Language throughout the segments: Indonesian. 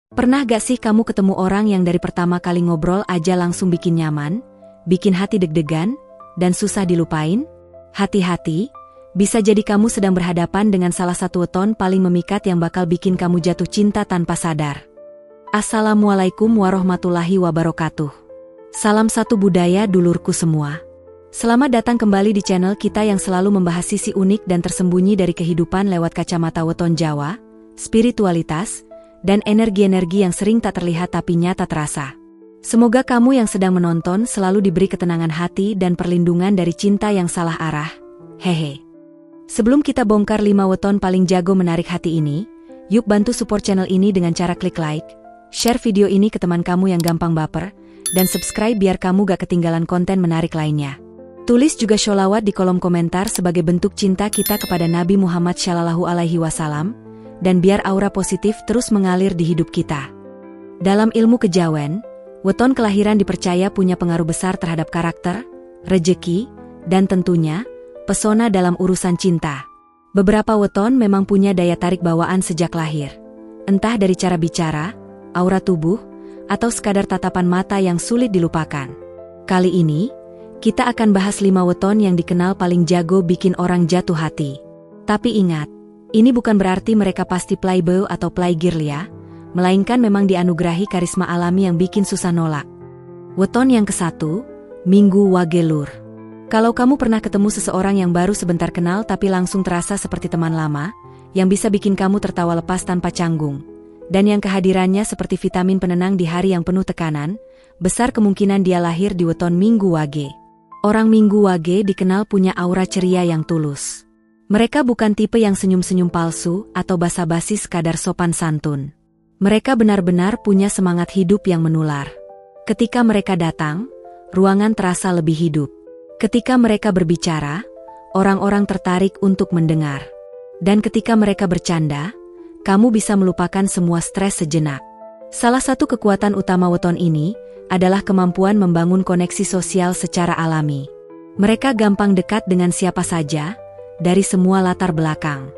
Pernah gak sih kamu ketemu orang yang dari pertama kali ngobrol aja langsung bikin nyaman, bikin hati deg-degan, dan susah dilupain? Hati-hati, bisa jadi kamu sedang berhadapan dengan salah satu weton paling memikat yang bakal bikin kamu jatuh cinta tanpa sadar. Assalamualaikum warahmatullahi wabarakatuh. Salam satu budaya dulurku semua. Selamat datang kembali di channel kita yang selalu membahas sisi unik dan tersembunyi dari kehidupan lewat kacamata weton Jawa, spiritualitas, dan energi-energi yang sering tak terlihat tapi nyata terasa. Semoga kamu yang sedang menonton selalu diberi ketenangan hati dan perlindungan dari cinta yang salah arah. Hehe. Sebelum kita bongkar 5 weton paling jago menarik hati ini, yuk bantu support channel ini dengan cara klik like, share video ini ke teman kamu yang gampang baper, dan subscribe biar kamu gak ketinggalan konten menarik lainnya. Tulis juga sholawat di kolom komentar sebagai bentuk cinta kita kepada Nabi Muhammad SAW, dan biar aura positif terus mengalir di hidup kita. Dalam ilmu kejawen, weton kelahiran dipercaya punya pengaruh besar terhadap karakter, rejeki, dan tentunya, pesona dalam urusan cinta. Beberapa weton memang punya daya tarik bawaan sejak lahir. Entah dari cara bicara, aura tubuh, atau sekadar tatapan mata yang sulit dilupakan. Kali ini, kita akan bahas 5 weton yang dikenal paling jago bikin orang jatuh hati. Tapi ingat, ini bukan berarti mereka pasti playboy atau playgirl ya, melainkan memang dianugerahi karisma alami yang bikin susah nolak. Weton yang ke-1, Minggu Wage Lur. Kalau kamu pernah ketemu seseorang yang baru sebentar kenal tapi langsung terasa seperti teman lama, yang bisa bikin kamu tertawa lepas tanpa canggung, dan yang kehadirannya seperti vitamin penenang di hari yang penuh tekanan, besar kemungkinan dia lahir di weton Minggu Wage. Orang Minggu Wage dikenal punya aura ceria yang tulus. Mereka bukan tipe yang senyum-senyum palsu atau basa-basi sekadar sopan santun. Mereka benar-benar punya semangat hidup yang menular. Ketika mereka datang, ruangan terasa lebih hidup. Ketika mereka berbicara, orang-orang tertarik untuk mendengar. Dan ketika mereka bercanda, kamu bisa melupakan semua stres sejenak. Salah satu kekuatan utama weton ini adalah kemampuan membangun koneksi sosial secara alami. Mereka gampang dekat dengan siapa saja, dari semua latar belakang.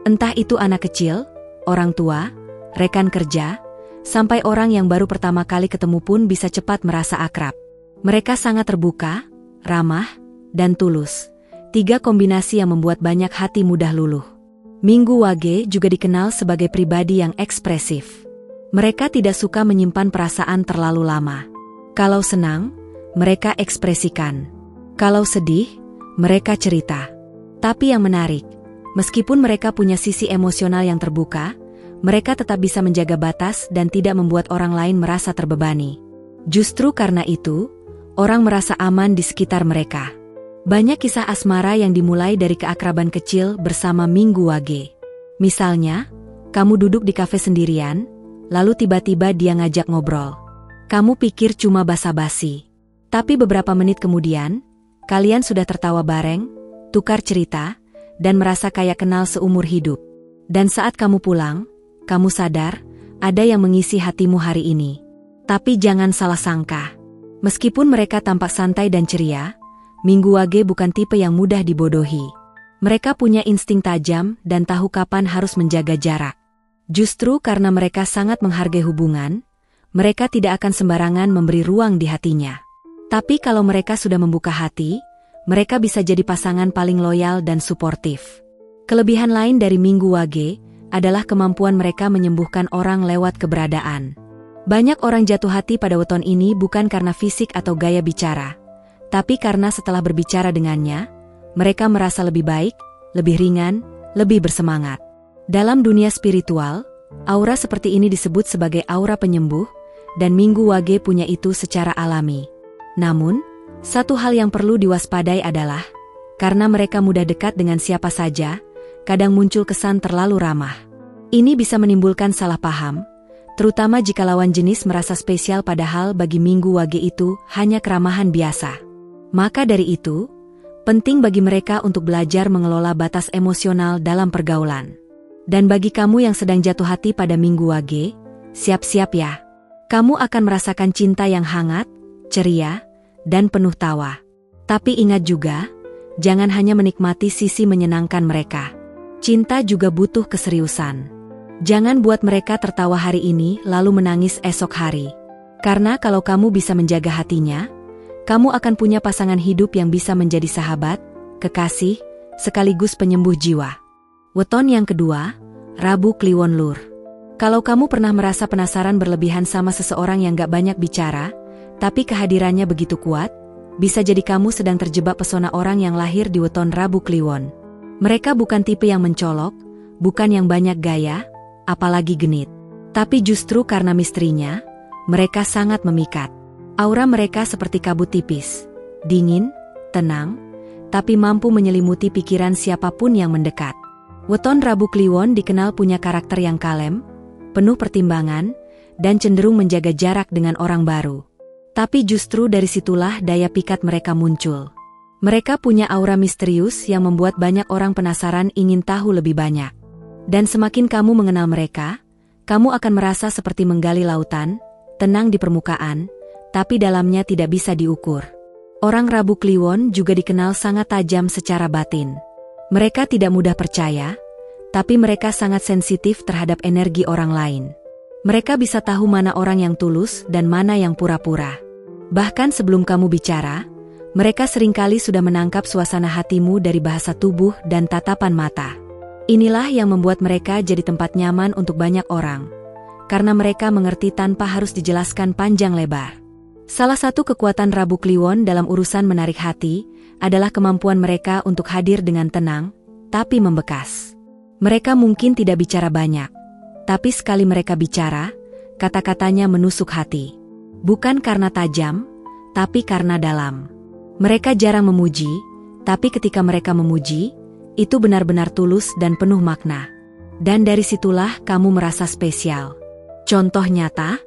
Entah itu anak kecil, orang tua, rekan kerja, sampai orang yang baru pertama kali ketemu pun bisa cepat merasa akrab. Mereka sangat terbuka, ramah, dan tulus. 3 kombinasi yang membuat banyak hati mudah luluh. Minggu Wage juga dikenal sebagai pribadi yang ekspresif. Mereka tidak suka menyimpan perasaan terlalu lama. Kalau senang, mereka ekspresikan. Kalau sedih, mereka cerita. Tapi yang menarik, meskipun mereka punya sisi emosional yang terbuka, mereka tetap bisa menjaga batas dan tidak membuat orang lain merasa terbebani. Justru karena itu, orang merasa aman di sekitar mereka. Banyak kisah asmara yang dimulai dari keakraban kecil bersama Minggu Wage. Misalnya, kamu duduk di kafe sendirian, lalu tiba-tiba dia ngajak ngobrol. Kamu pikir cuma basa-basi. Tapi beberapa menit kemudian, kalian sudah tertawa bareng, tukar cerita, dan merasa kayak kenal seumur hidup. Dan saat kamu pulang, kamu sadar, ada yang mengisi hatimu hari ini. Tapi jangan salah sangka. Meskipun mereka tampak santai dan ceria, Minggu Wage bukan tipe yang mudah dibodohi. Mereka punya insting tajam dan tahu kapan harus menjaga jarak. Justru karena mereka sangat menghargai hubungan, mereka tidak akan sembarangan memberi ruang di hatinya. Tapi kalau mereka sudah membuka hati, mereka bisa jadi pasangan paling loyal dan suportif. Kelebihan lain dari Minggu Wage adalah kemampuan mereka menyembuhkan orang lewat keberadaan. Banyak orang jatuh hati pada weton ini bukan karena fisik atau gaya bicara, tapi karena setelah berbicara dengannya, mereka merasa lebih baik, lebih ringan, lebih bersemangat. Dalam dunia spiritual, aura seperti ini disebut sebagai aura penyembuh, dan Minggu Wage punya itu secara alami. Namun, satu hal yang perlu diwaspadai adalah, karena mereka mudah dekat dengan siapa saja, kadang muncul kesan terlalu ramah. Ini bisa menimbulkan salah paham, terutama jika lawan jenis merasa spesial padahal bagi Minggu Wage itu hanya keramahan biasa. Maka dari itu, penting bagi mereka untuk belajar mengelola batas emosional dalam pergaulan. Dan bagi kamu yang sedang jatuh hati pada Minggu Wage, siap-siap ya. Kamu akan merasakan cinta yang hangat, ceria, dan penuh tawa. Tapi ingat juga, jangan hanya menikmati sisi menyenangkan mereka. Cinta juga butuh keseriusan. Jangan buat mereka tertawa hari ini lalu menangis esok hari. Karena kalau kamu bisa menjaga hatinya, kamu akan punya pasangan hidup yang bisa menjadi sahabat, kekasih, sekaligus penyembuh jiwa. Weton yang kedua, Rabu Kliwon Lur. Kalau kamu pernah merasa penasaran berlebihan sama seseorang yang gak banyak bicara, tapi kehadirannya begitu kuat, bisa jadi kamu sedang terjebak pesona orang yang lahir di weton Rabu Kliwon. Mereka bukan tipe yang mencolok, bukan yang banyak gaya, apalagi genit. Tapi justru karena misterinya, mereka sangat memikat. Aura mereka seperti kabut tipis, dingin, tenang, tapi mampu menyelimuti pikiran siapapun yang mendekat. Weton Rabu Kliwon dikenal punya karakter yang kalem, penuh pertimbangan, dan cenderung menjaga jarak dengan orang baru. Tapi justru dari situlah daya pikat mereka muncul. Mereka punya aura misterius yang membuat banyak orang penasaran ingin tahu lebih banyak. Dan semakin kamu mengenal mereka, kamu akan merasa seperti menggali lautan, tenang di permukaan, tapi dalamnya tidak bisa diukur. Orang Rabu Kliwon juga dikenal sangat tajam secara batin. Mereka tidak mudah percaya, tapi mereka sangat sensitif terhadap energi orang lain. Mereka bisa tahu mana orang yang tulus dan mana yang pura-pura. Bahkan sebelum kamu bicara, mereka seringkali sudah menangkap suasana hatimu dari bahasa tubuh dan tatapan mata. Inilah yang membuat mereka jadi tempat nyaman untuk banyak orang, karena mereka mengerti tanpa harus dijelaskan panjang lebar. Salah satu kekuatan Rabu Kliwon dalam urusan menarik hati adalah kemampuan mereka untuk hadir dengan tenang, tapi membekas. Mereka mungkin tidak bicara banyak, tapi sekali mereka bicara, kata-katanya menusuk hati. Bukan karena tajam, tapi karena dalam. Mereka jarang memuji, tapi ketika mereka memuji, itu benar-benar tulus dan penuh makna. Dan dari situlah kamu merasa spesial. Contoh nyata,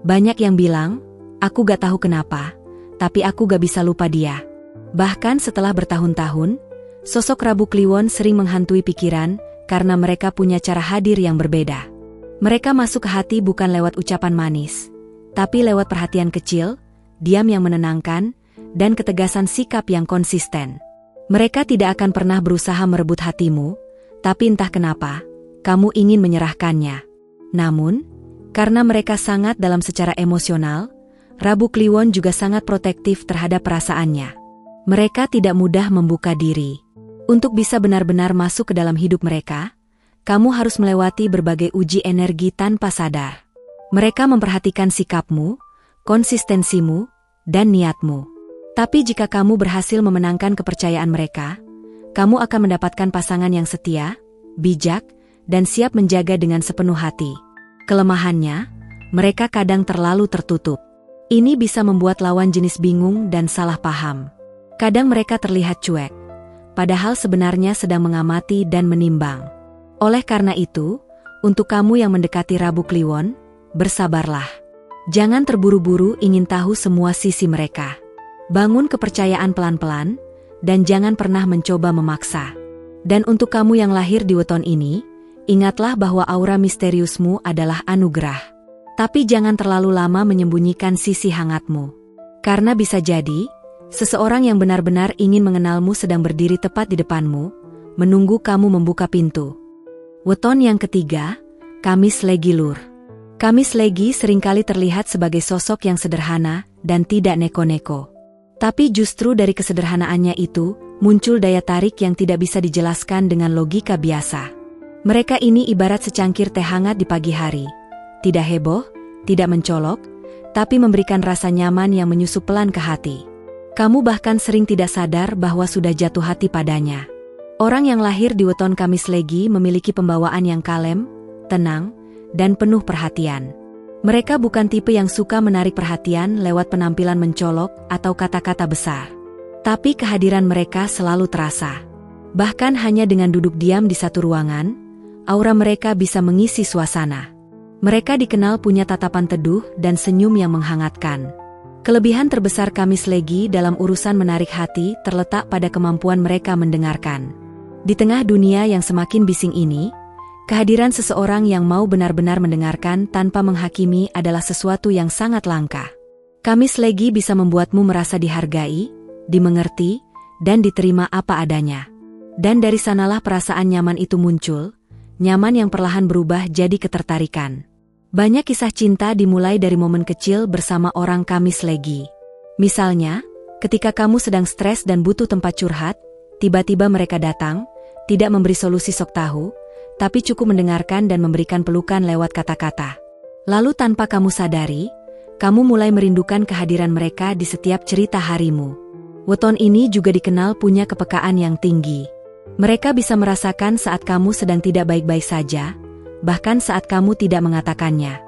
banyak yang bilang, aku gak tahu kenapa, tapi aku gak bisa lupa dia. Bahkan setelah bertahun-tahun, sosok Rabu Kliwon sering menghantui pikiran karena mereka punya cara hadir yang berbeda. Mereka masuk ke hati bukan lewat ucapan manis, tapi lewat perhatian kecil, diam yang menenangkan, dan ketegasan sikap yang konsisten. Mereka tidak akan pernah berusaha merebut hatimu, tapi entah kenapa, kamu ingin menyerahkannya. Namun, karena mereka sangat dalam secara emosional, Rabu Kliwon juga sangat protektif terhadap perasaannya. Mereka tidak mudah membuka diri. Untuk bisa benar-benar masuk ke dalam hidup mereka, kamu harus melewati berbagai uji energi tanpa sadar. Mereka memperhatikan sikapmu, konsistensimu, dan niatmu. Tapi jika kamu berhasil memenangkan kepercayaan mereka, kamu akan mendapatkan pasangan yang setia, bijak, dan siap menjaga dengan sepenuh hati. Kelemahannya, mereka kadang terlalu tertutup. Ini bisa membuat lawan jenis bingung dan salah paham. Kadang mereka terlihat cuek, padahal sebenarnya sedang mengamati dan menimbang. Oleh karena itu, untuk kamu yang mendekati Rabu Kliwon, bersabarlah. Jangan terburu-buru ingin tahu semua sisi mereka. Bangun kepercayaan pelan-pelan, dan jangan pernah mencoba memaksa. Dan untuk kamu yang lahir di weton ini, ingatlah bahwa aura misteriusmu adalah anugerah. Tapi jangan terlalu lama menyembunyikan sisi hangatmu. Karena bisa jadi, seseorang yang benar-benar ingin mengenalmu sedang berdiri tepat di depanmu, menunggu kamu membuka pintu. Weton yang ketiga, Kamis Legi Lur. Kamis Legi seringkali terlihat sebagai sosok yang sederhana dan tidak neko-neko. Tapi justru dari kesederhanaannya itu, muncul daya tarik yang tidak bisa dijelaskan dengan logika biasa. Mereka ini ibarat secangkir teh hangat di pagi hari. Tidak heboh, tidak mencolok, tapi memberikan rasa nyaman yang menyusup pelan ke hati. Kamu bahkan sering tidak sadar bahwa sudah jatuh hati padanya. Orang yang lahir di weton Kamis Legi memiliki pembawaan yang kalem, tenang, dan penuh perhatian. Mereka bukan tipe yang suka menarik perhatian lewat penampilan mencolok atau kata-kata besar. Tapi kehadiran mereka selalu terasa. Bahkan hanya dengan duduk diam di satu ruangan, aura mereka bisa mengisi suasana. Mereka dikenal punya tatapan teduh dan senyum yang menghangatkan. Kelebihan terbesar Kamis Legi dalam urusan menarik hati terletak pada kemampuan mereka mendengarkan. Di tengah dunia yang semakin bising ini, kehadiran seseorang yang mau benar-benar mendengarkan tanpa menghakimi adalah sesuatu yang sangat langka. Kamis Legi bisa membuatmu merasa dihargai, dimengerti, dan diterima apa adanya. Dan dari sanalah perasaan nyaman itu muncul, nyaman yang perlahan berubah jadi ketertarikan. Banyak kisah cinta dimulai dari momen kecil bersama orang Kamis Legi. Misalnya, ketika kamu sedang stres dan butuh tempat curhat, tiba-tiba mereka datang, tidak memberi solusi sok tahu, tapi cukup mendengarkan dan memberikan pelukan lewat kata-kata. Lalu tanpa kamu sadari, kamu mulai merindukan kehadiran mereka di setiap cerita harimu. Weton ini juga dikenal punya kepekaan yang tinggi. Mereka bisa merasakan saat kamu sedang tidak baik-baik saja, bahkan saat kamu tidak mengatakannya.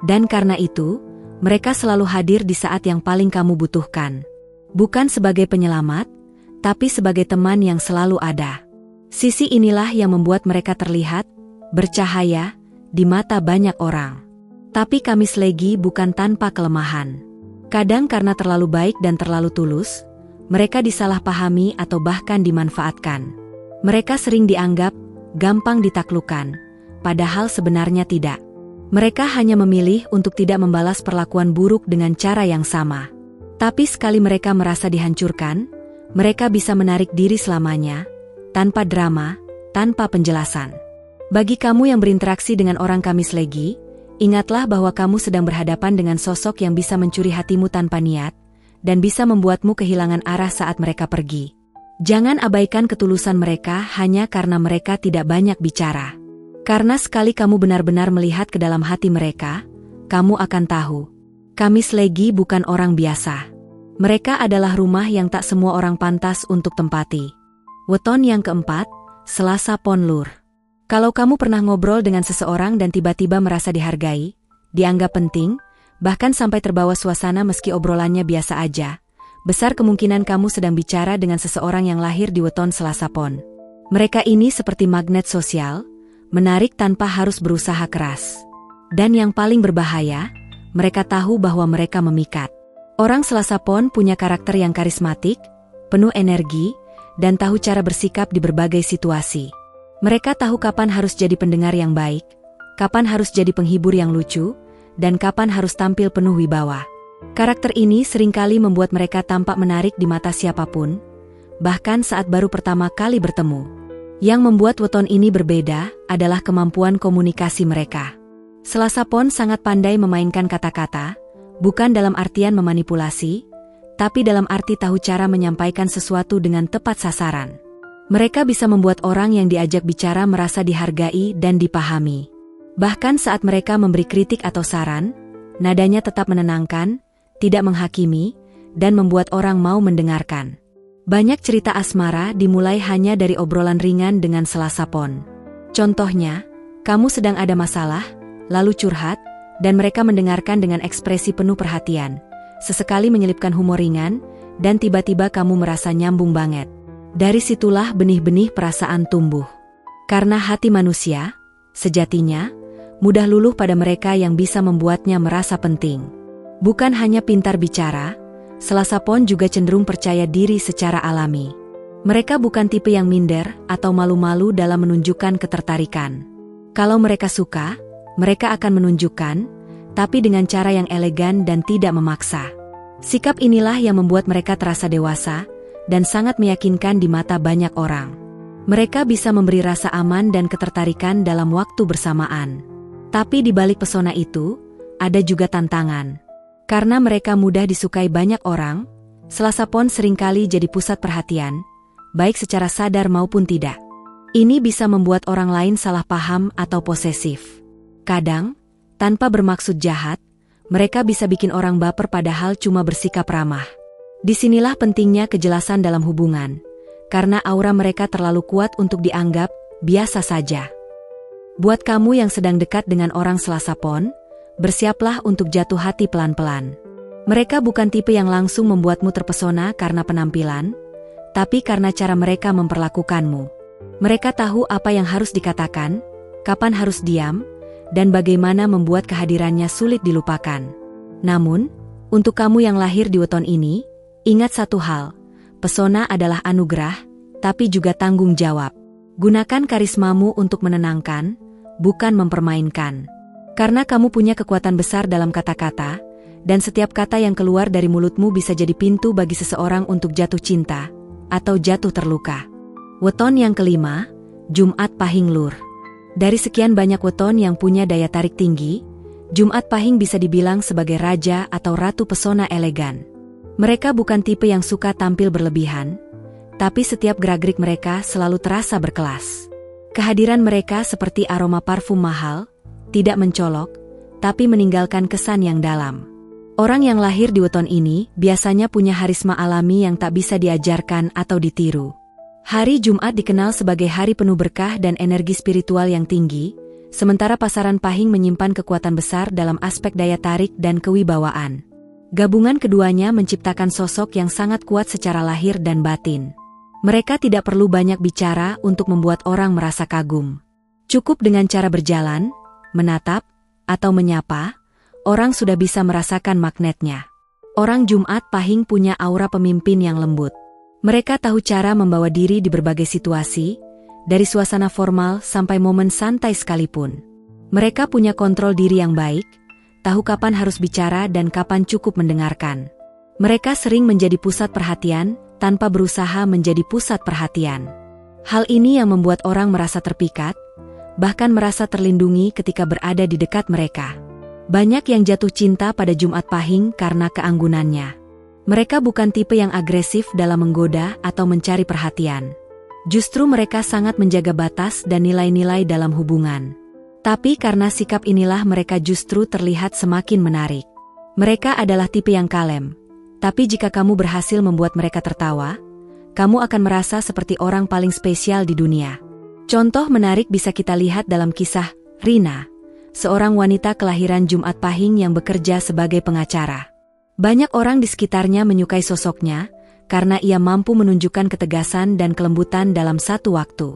Dan karena itu, mereka selalu hadir di saat yang paling kamu butuhkan. Bukan sebagai penyelamat, tapi sebagai teman yang selalu ada. Sisi inilah yang membuat mereka terlihat bercahaya di mata banyak orang. Tapi Kamis Legi bukan tanpa kelemahan. Kadang karena terlalu baik dan terlalu tulus, mereka disalahpahami atau bahkan dimanfaatkan. Mereka sering dianggap gampang ditaklukkan, padahal sebenarnya tidak. Mereka hanya memilih untuk tidak membalas perlakuan buruk dengan cara yang sama. Tapi sekali mereka merasa dihancurkan, mereka bisa menarik diri selamanya, tanpa drama, tanpa penjelasan. Bagi kamu yang berinteraksi dengan orang Kamis Legi, ingatlah bahwa kamu sedang berhadapan dengan sosok yang bisa mencuri hatimu tanpa niat, dan bisa membuatmu kehilangan arah saat mereka pergi. Jangan abaikan ketulusan mereka hanya karena mereka tidak banyak bicara. Karena sekali kamu benar-benar melihat ke dalam hati mereka, kamu akan tahu. Kamis Legi bukan orang biasa. Mereka adalah rumah yang tak semua orang pantas untuk tempati. Weton yang keempat, Selasa Pon Lur. Kalau kamu pernah ngobrol dengan seseorang dan tiba-tiba merasa dihargai, dianggap penting, bahkan sampai terbawa suasana meski obrolannya biasa aja, besar kemungkinan kamu sedang bicara dengan seseorang yang lahir di weton Selasa Pon. Mereka ini seperti magnet sosial, menarik tanpa harus berusaha keras. Dan yang paling berbahaya, mereka tahu bahwa mereka memikat. Orang Selasa Pon punya karakter yang karismatik, penuh energi, dan tahu cara bersikap di berbagai situasi. Mereka tahu kapan harus jadi pendengar yang baik, kapan harus jadi penghibur yang lucu, dan kapan harus tampil penuh wibawa. Karakter ini seringkali membuat mereka tampak menarik di mata siapapun, bahkan saat baru pertama kali bertemu. Yang membuat weton ini berbeda adalah kemampuan komunikasi mereka. Selasa Pon sangat pandai memainkan kata-kata, bukan dalam artian memanipulasi, tapi dalam arti tahu cara menyampaikan sesuatu dengan tepat sasaran. Mereka bisa membuat orang yang diajak bicara merasa dihargai dan dipahami. Bahkan saat mereka memberi kritik atau saran, nadanya tetap menenangkan, tidak menghakimi, dan membuat orang mau mendengarkan. Banyak cerita asmara dimulai hanya dari obrolan ringan dengan Selasa Pon. Contohnya, kamu sedang ada masalah, lalu curhat, dan mereka mendengarkan dengan ekspresi penuh perhatian. Sesekali menyelipkan humor ringan, dan tiba-tiba kamu merasa nyambung banget. Dari situlah benih-benih perasaan tumbuh. Karena hati manusia, sejatinya, mudah luluh pada mereka yang bisa membuatnya merasa penting. Bukan hanya pintar bicara, Selasa Pon juga cenderung percaya diri secara alami. Mereka bukan tipe yang minder atau malu-malu dalam menunjukkan ketertarikan. Kalau mereka suka, mereka akan menunjukkan, tapi dengan cara yang elegan dan tidak memaksa. Sikap inilah yang membuat mereka terasa dewasa dan sangat meyakinkan di mata banyak orang. Mereka bisa memberi rasa aman dan ketertarikan dalam waktu bersamaan. Tapi di balik pesona itu, ada juga tantangan. Karena mereka mudah disukai banyak orang, Selasa Pon seringkali jadi pusat perhatian, baik secara sadar maupun tidak. Ini bisa membuat orang lain salah paham atau posesif. Kadang, tanpa bermaksud jahat, mereka bisa bikin orang baper padahal cuma bersikap ramah. Disinilah pentingnya kejelasan dalam hubungan, karena aura mereka terlalu kuat untuk dianggap biasa saja. Buat kamu yang sedang dekat dengan orang Selasa Pon, bersiaplah untuk jatuh hati pelan-pelan. Mereka bukan tipe yang langsung membuatmu terpesona karena penampilan, tapi karena cara mereka memperlakukanmu. Mereka tahu apa yang harus dikatakan, kapan harus diam, dan bagaimana membuat kehadirannya sulit dilupakan. Namun, untuk kamu yang lahir di weton ini, ingat satu hal, pesona adalah anugerah, tapi juga tanggung jawab. Gunakan karismamu untuk menenangkan, bukan mempermainkan. Karena kamu punya kekuatan besar dalam kata-kata, dan setiap kata yang keluar dari mulutmu bisa jadi pintu bagi seseorang untuk jatuh cinta, atau jatuh terluka. Weton yang kelima, Jumat Pahing Lur. Dari sekian banyak weton yang punya daya tarik tinggi, Jumat Pahing bisa dibilang sebagai raja atau ratu pesona elegan. Mereka bukan tipe yang suka tampil berlebihan, tapi setiap gerak-gerik mereka selalu terasa berkelas. Kehadiran mereka seperti aroma parfum mahal, tidak mencolok, tapi meninggalkan kesan yang dalam. Orang yang lahir di weton ini biasanya punya harisma alami yang tak bisa diajarkan atau ditiru. Hari Jumat dikenal sebagai hari penuh berkah dan energi spiritual yang tinggi, sementara pasaran Pahing menyimpan kekuatan besar dalam aspek daya tarik dan kewibawaan. Gabungan keduanya menciptakan sosok yang sangat kuat secara lahir dan batin. Mereka tidak perlu banyak bicara untuk membuat orang merasa kagum. Cukup dengan cara berjalan, menatap, atau menyapa, orang sudah bisa merasakan magnetnya. Orang Jumat Pahing punya aura pemimpin yang lembut. Mereka tahu cara membawa diri di berbagai situasi, dari suasana formal sampai momen santai sekalipun. Mereka punya kontrol diri yang baik, tahu kapan harus bicara dan kapan cukup mendengarkan. Mereka sering menjadi pusat perhatian, tanpa berusaha menjadi pusat perhatian. Hal ini yang membuat orang merasa terpikat, bahkan merasa terlindungi ketika berada di dekat mereka. Banyak yang jatuh cinta pada Jumat Pahing karena keanggunannya. Mereka bukan tipe yang agresif dalam menggoda atau mencari perhatian. Justru mereka sangat menjaga batas dan nilai-nilai dalam hubungan. Tapi karena sikap inilah mereka justru terlihat semakin menarik. Mereka adalah tipe yang kalem. Tapi jika kamu berhasil membuat mereka tertawa, kamu akan merasa seperti orang paling spesial di dunia. Contoh menarik bisa kita lihat dalam kisah Rina, seorang wanita kelahiran Jumat Pahing yang bekerja sebagai pengacara. Banyak orang di sekitarnya menyukai sosoknya, karena ia mampu menunjukkan ketegasan dan kelembutan dalam satu waktu.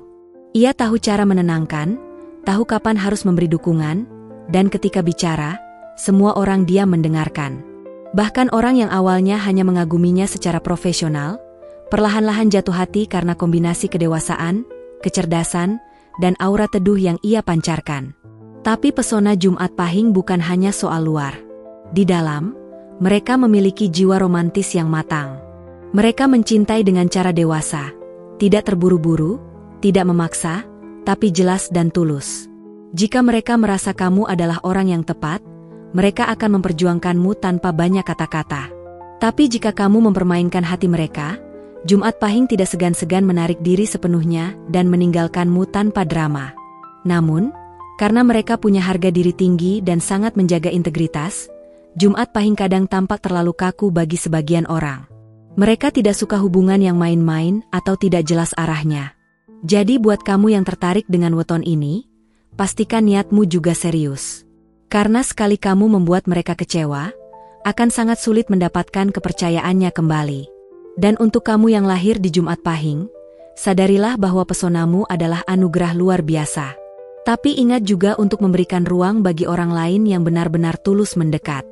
Ia tahu cara menenangkan, tahu kapan harus memberi dukungan, dan ketika bicara, semua orang diam mendengarkan. Bahkan orang yang awalnya hanya mengaguminya secara profesional, perlahan-lahan jatuh hati karena kombinasi kedewasaan, kecerdasan, dan aura teduh yang ia pancarkan. Tapi pesona Jumat Pahing bukan hanya soal luar. Di dalam, mereka memiliki jiwa romantis yang matang. Mereka mencintai dengan cara dewasa, tidak terburu-buru, tidak memaksa, tapi jelas dan tulus. Jika mereka merasa kamu adalah orang yang tepat, mereka akan memperjuangkanmu tanpa banyak kata-kata. Tapi jika kamu mempermainkan hati mereka, Jumat Pahing tidak segan-segan menarik diri sepenuhnya dan meninggalkanmu tanpa drama. Namun, karena mereka punya harga diri tinggi dan sangat menjaga integritas, Jumat Pahing kadang tampak terlalu kaku bagi sebagian orang. Mereka tidak suka hubungan yang main-main atau tidak jelas arahnya. Jadi buat kamu yang tertarik dengan weton ini, pastikan niatmu juga serius. Karena sekali kamu membuat mereka kecewa, akan sangat sulit mendapatkan kepercayaannya kembali. Dan untuk kamu yang lahir di Jumat Pahing, sadarilah bahwa pesonamu adalah anugerah luar biasa. Tapi ingat juga untuk memberikan ruang bagi orang lain yang benar-benar tulus mendekat.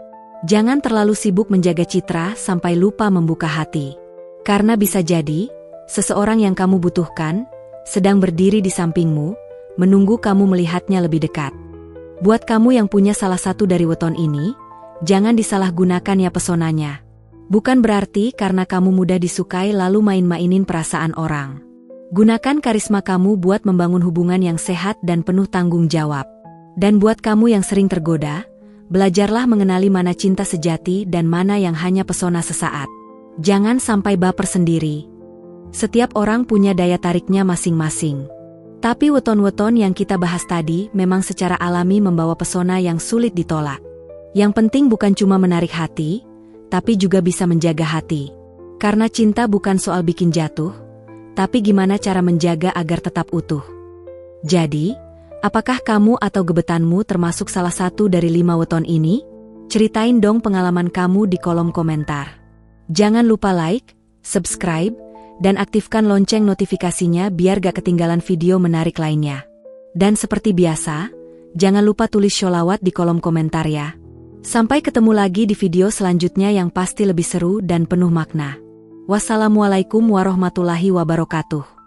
Jangan terlalu sibuk menjaga citra sampai lupa membuka hati. Karena bisa jadi, seseorang yang kamu butuhkan, sedang berdiri di sampingmu, menunggu kamu melihatnya lebih dekat. Buat kamu yang punya salah satu dari weton ini, jangan disalahgunakan ya pesonanya. Bukan berarti karena kamu mudah disukai lalu main-mainin perasaan orang. Gunakan karisma kamu buat membangun hubungan yang sehat dan penuh tanggung jawab. Dan buat kamu yang sering tergoda, belajarlah mengenali mana cinta sejati dan mana yang hanya pesona sesaat. Jangan sampai baper sendiri. Setiap orang punya daya tariknya masing-masing. Tapi weton-weton yang kita bahas tadi memang secara alami membawa pesona yang sulit ditolak. Yang penting bukan cuma menarik hati, tapi juga bisa menjaga hati. Karena cinta bukan soal bikin jatuh, tapi gimana cara menjaga agar tetap utuh. Jadi, apakah kamu atau gebetanmu termasuk salah satu dari 5 weton ini? Ceritain dong pengalaman kamu di kolom komentar. Jangan lupa like, subscribe, dan aktifkan lonceng notifikasinya biar gak ketinggalan video menarik lainnya. Dan seperti biasa, jangan lupa tulis sholawat di kolom komentar ya. Sampai ketemu lagi di video selanjutnya yang pasti lebih seru dan penuh makna. Wassalamualaikum warahmatullahi wabarakatuh.